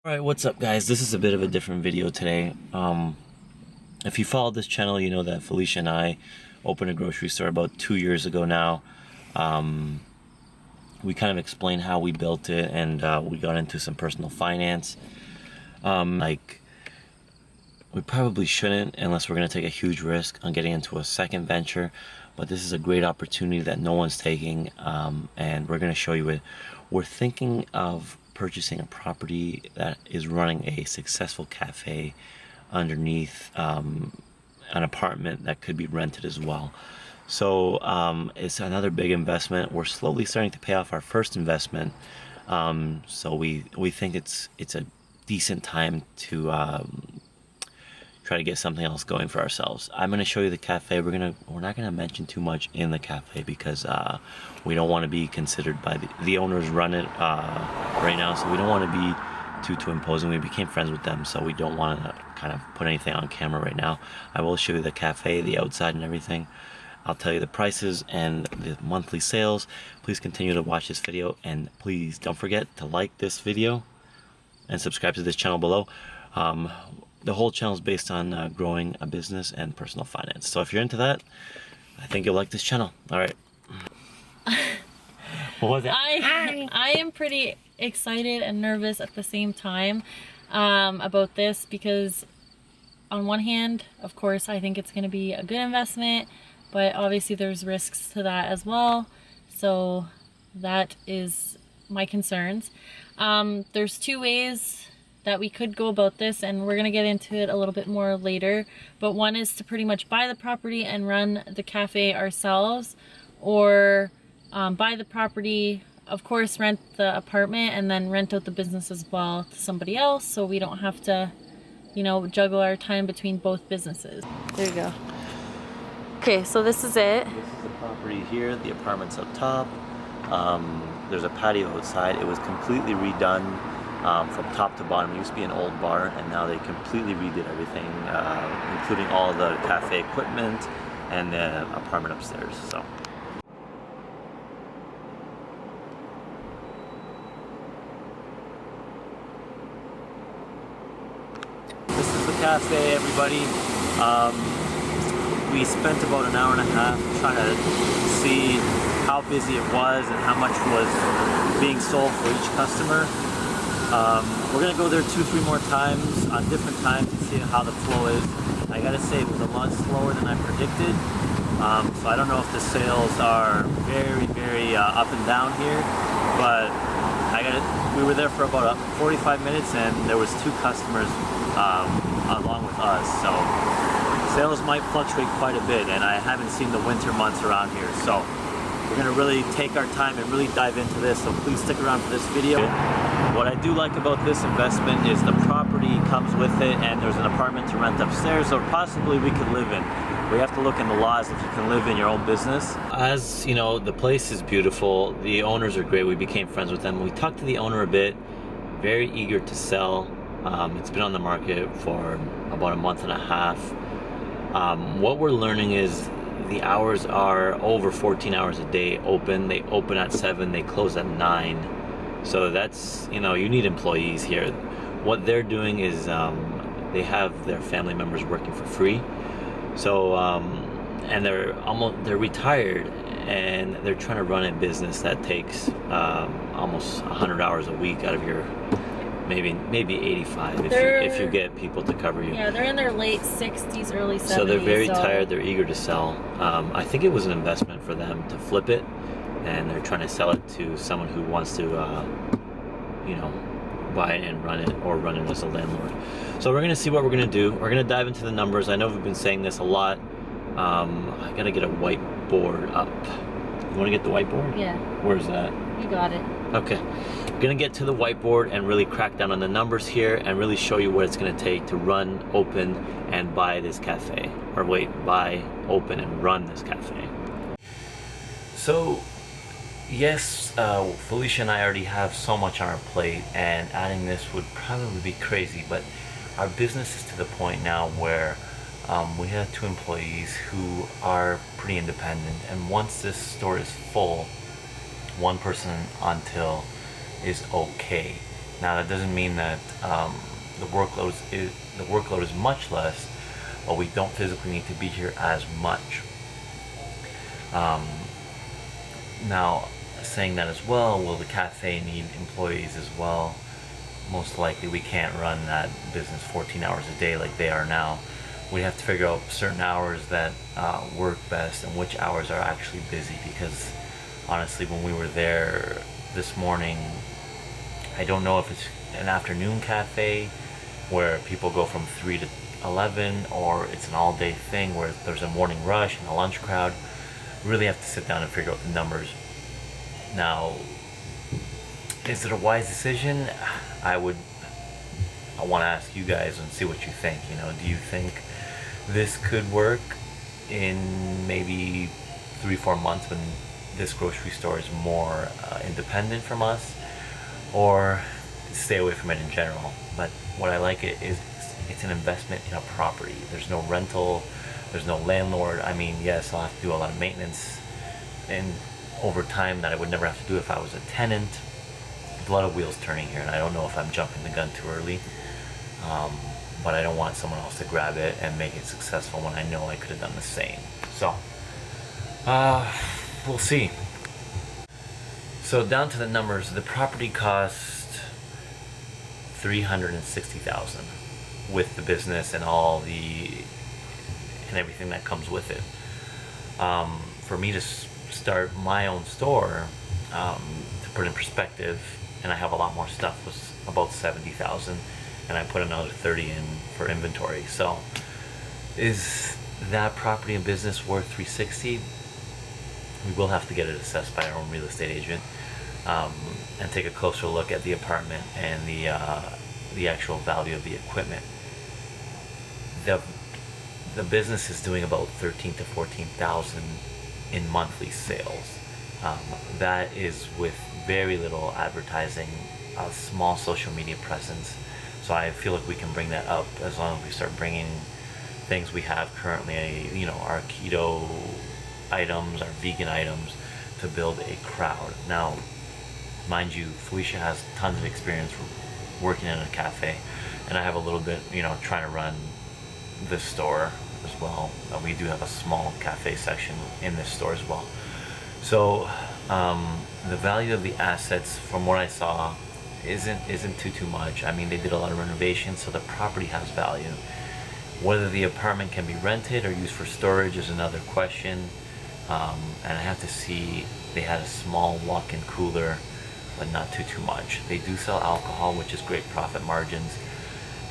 Alright, what's up guys? This is a bit of a different video today. If you follow this channel, you know that Felicia and I opened a grocery store about 2 years ago now. We kind of explained how we built it, and we got into some personal finance. We probably shouldn't unless we're going to take a huge risk on getting into a second venture, but this is a great opportunity that no one's taking, and we're going to show you it. We're thinking of purchasing a property that is running a successful cafe underneath an apartment that could be rented as well. So it's another big investment. We're slowly starting to pay off our first investment, so we think it's a decent time to try to get something else going for ourselves. I'm going to show you the cafe. We're not going to mention too much in the cafe because we don't want to be considered by the owners run it right now, so we don't want to be too imposing. We became friends with them, so we don't want to kind of put anything on camera right now. I will show you the cafe, the outside and everything. I'll tell you the prices and the monthly sales. Please continue to watch this video, and please don't forget to like this video and subscribe to this channel below. The whole channel is based on growing a business and personal finance. So if you're into that, I think you'll like this channel. All right. What was it? I am pretty excited and nervous at the same time about this, because on one hand, of course, I think it's going to be a good investment, but obviously there's risks to that as well. So that is my concerns. There's two ways that we could go about this, and we're going to get into it a little bit more later, but one is to pretty much buy the property and run the cafe ourselves, or buy the property, of course, rent the apartment, and then rent out the business as well to somebody else, so we don't have to, you know, juggle our time between both businesses. There you go. Okay, so this is it. This is the property here. The apartment's up top. There's a patio outside. It was completely redone from top to bottom. It used to be an old bar, and now they completely redid everything, including all the cafe equipment and the apartment upstairs. So this is the cafe, everybody. We spent about an hour and a half trying to see how busy it was and how much was being sold for each customer. We're gonna go there 2-3 more times on different times to see how the flow is. I gotta say, it was a lot slower than I predicted. So I don't know if the sales are very up and down here, but we were there for about 45 minutes, and there was 2 customers along with us. So sales might fluctuate quite a bit, and I haven't seen the winter months around here. So we're gonna really take our time and really dive into this, so please stick around for this video. What I do like about this investment is the property comes with it, and there's an apartment to rent upstairs, or possibly we could live in. We have to look in the laws if you can live in your own business. As you know, the place is beautiful. The owners are great. We became friends with them. We talked to the owner a bit, very eager to sell. It's been on the market for about a month and a half. What we're learning is the hours are over 14 hours a day open. They open at 7, they close at 9. So that's, you know, you need employees here. What they're doing is they have their family members working for free. So, and they're retired, and they're trying to run a business that takes almost 100 hours a week out of your, maybe 85 if you get people to cover you. Yeah, they're in their late 60s, early 70s. So they're very tired. They're eager to sell. I think it was an investment for them to flip it, and they're trying to sell it to someone who wants to, you know, buy it and run it, or run it as a landlord. So we're gonna see what we're gonna do. We're gonna dive into the numbers. I know we've been saying this a lot. I gotta get a whiteboard up. You want to get the whiteboard? Yeah. Where's that? You got it. Okay. We're gonna get to the whiteboard and really crack down on the numbers here, and really show you what it's gonna take to run, open, and buy this cafe. Or wait, buy, open, and run this cafe. So, yes, Felicia and I already have so much on our plate, and adding this would probably be crazy, but our business is to the point now where we have 2 employees who are pretty independent, and once this store is full, one person until is okay. Now that doesn't mean that the workload is much less, but we don't physically need to be here as much. Um, Now, saying that as well, will the cafe need employees as well? Most likely we can't run that business 14 hours a day like they are now. We have to figure out certain hours that work best and which hours are actually busy, because honestly, when we were there this morning, I don't know if it's an afternoon cafe where people go from 3 to 11, or it's an all day thing where there's a morning rush and a lunch crowd. We really have to sit down and figure out the numbers. Now, is it a wise decision? I want to ask you guys and see what you think. Do you think this could work in maybe 3-4 months when this grocery store is more independent from us, or stay away from it in general? But what I like it is it's an investment in a property. There's no rental, there's no landlord. I mean, yes, I'll have to do a lot of maintenance and over time that I would never have to do if I was a tenant. There's a lot of wheels turning here, and I don't know if I'm jumping the gun too early. But I don't want someone else to grab it and make it successful when I know I could have done the same. So, we'll see. So down to the numbers, the property cost $360,000 with the business and and everything that comes with it. For me to start my own store, to put in perspective, and I have a lot more stuff, was about $70,000, and I put another $30,000 in for inventory. So, is that property and business worth $360,000? We will have to get it assessed by our own real estate agent, and take a closer look at the apartment and the actual value of the equipment. The business is doing about $13,000 to $14,000 in monthly sales. That is with very little advertising, a small social media presence. So I feel like we can bring that up as long as we start bringing things we have currently, our keto items, our vegan items, to build a crowd. Now, mind you, Felicia has tons of experience working in a cafe, and I have a little bit, trying to run this store as well. We do have a small cafe section in this store as well. So the value of the assets, from what I saw, isn't too much. I mean, they did a lot of renovations, so the property has value. Whether the apartment can be rented or used for storage is another question. And I have to see. They had a small walk-in cooler, but not too much. They do sell alcohol, which is great profit margins,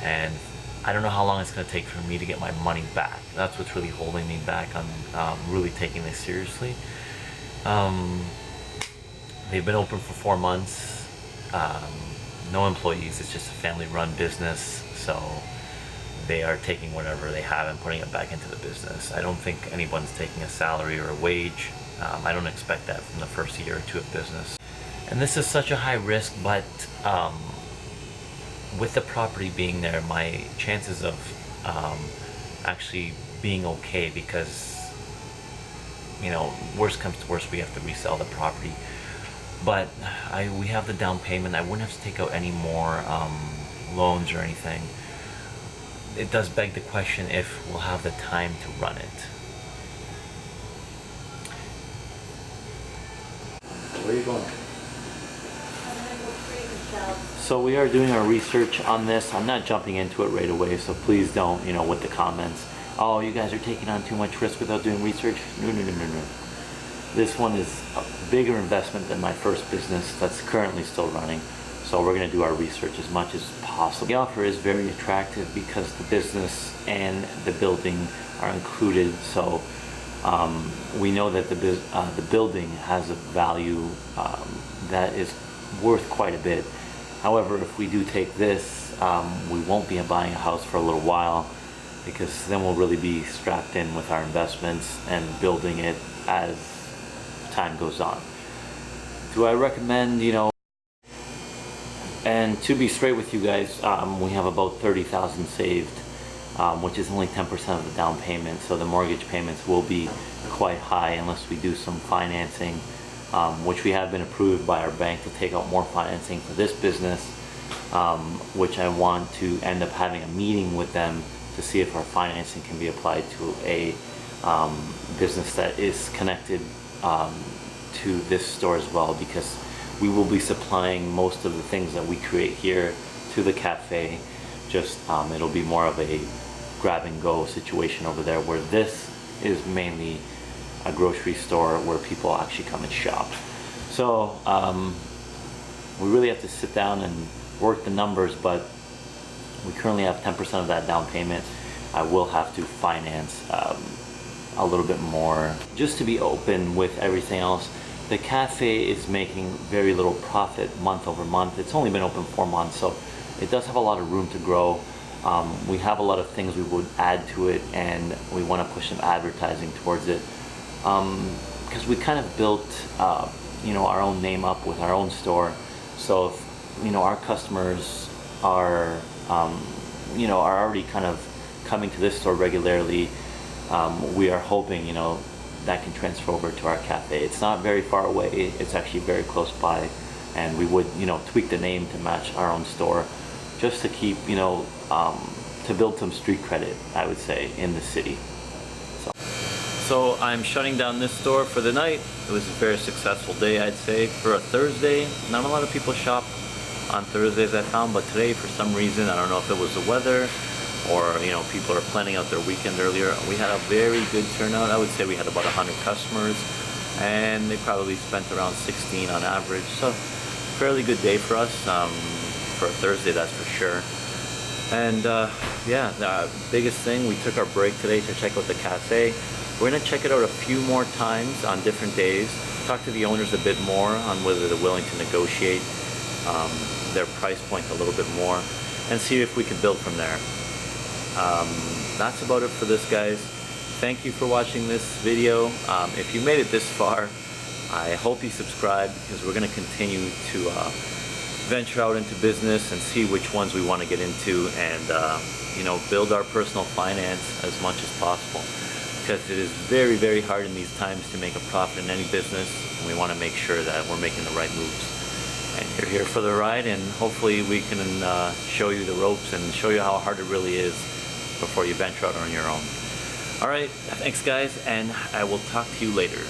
and I don't know how long it's going to take for me to get my money back. That's what's really holding me back on really taking this seriously. They've been open for 4 months. No employees. It's just a family-run business, so they are taking whatever they have and putting it back into the business. I don't think anyone's taking a salary or a wage. I don't expect that from the first year or two of business. And this is such a high risk, but with the property being there, my chances of actually being okay, because worst comes to worst, we have to resell the property. But we have the down payment. I wouldn't have to take out any more loans or anything. It does beg the question if we'll have the time to run it. Where are you going? So we are doing our research on this. I'm not jumping into it right away, so please don't, with the comments, oh, you guys are taking on too much risk without doing research. No. This one is a bigger investment than my first business that's currently still running. So we're going to do our research as much as possible. The offer is very attractive because the business and the building are included. So we know that the building has a value that is worth quite a bit. However, if we do take this, we won't be buying a house for a little while, because then we'll really be strapped in with our investments and building it as time goes on. Do I recommend, and to be straight with you guys, we have about $30,000 saved, which is only 10% of the down payment, so the mortgage payments will be quite high unless we do some financing, which we have been approved by our bank to take out more financing for this business. which I want to end up having a meeting with them to see if our financing can be applied to a business that is connected to this store as well, because we will be supplying most of the things that we create here to the cafe. Just it'll be more of a grab and go situation over there, where this is mainly a grocery store where people actually come and shop. So we really have to sit down and work the numbers, but we currently have 10% of that down payment. I will have to finance a little bit more just to be open with everything else. The cafe is making very little profit month over month. It's only been open 4 months, so it does have a lot of room to grow. We have a lot of things we would add to it, and we want to push some advertising towards it, because we kind of built our own name up with our own store. So if our customers are are already kind of coming to this store regularly, we are hoping that can transfer over to our cafe. It's not very far away, it's actually very close by, and we would tweak the name to match our own store, just to keep to build some street credit, I would say, in the city. So I'm shutting down this store for the night. It was a very successful day, I'd say, for a Thursday. Not a lot of people shop on Thursdays, I found, but today, for some reason, I don't know if it was the weather or people are planning out their weekend earlier, we had a very good turnout. I would say we had about 100 customers, and they probably spent around 16 on average. So fairly good day for us, for a Thursday, that's for sure. And yeah, the biggest thing, we took our break today to check out the cafe. We're going to check it out a few more times on different days, talk to the owners a bit more on whether they're willing to negotiate their price point a little bit more, and see if we can build from there. That's about it for this, guys. Thank you for watching this video. If you made it this far, I hope you subscribe, because we're going to continue to venture out into business and see which ones we want to get into, and build our personal finance as much as possible, because it is very, very hard in these times to make a profit in any business, and we want to make sure that we're making the right moves. And you're here for the ride, and hopefully we can show you the ropes and show you how hard it really is before you venture out on your own. Alright, thanks guys, and I will talk to you later.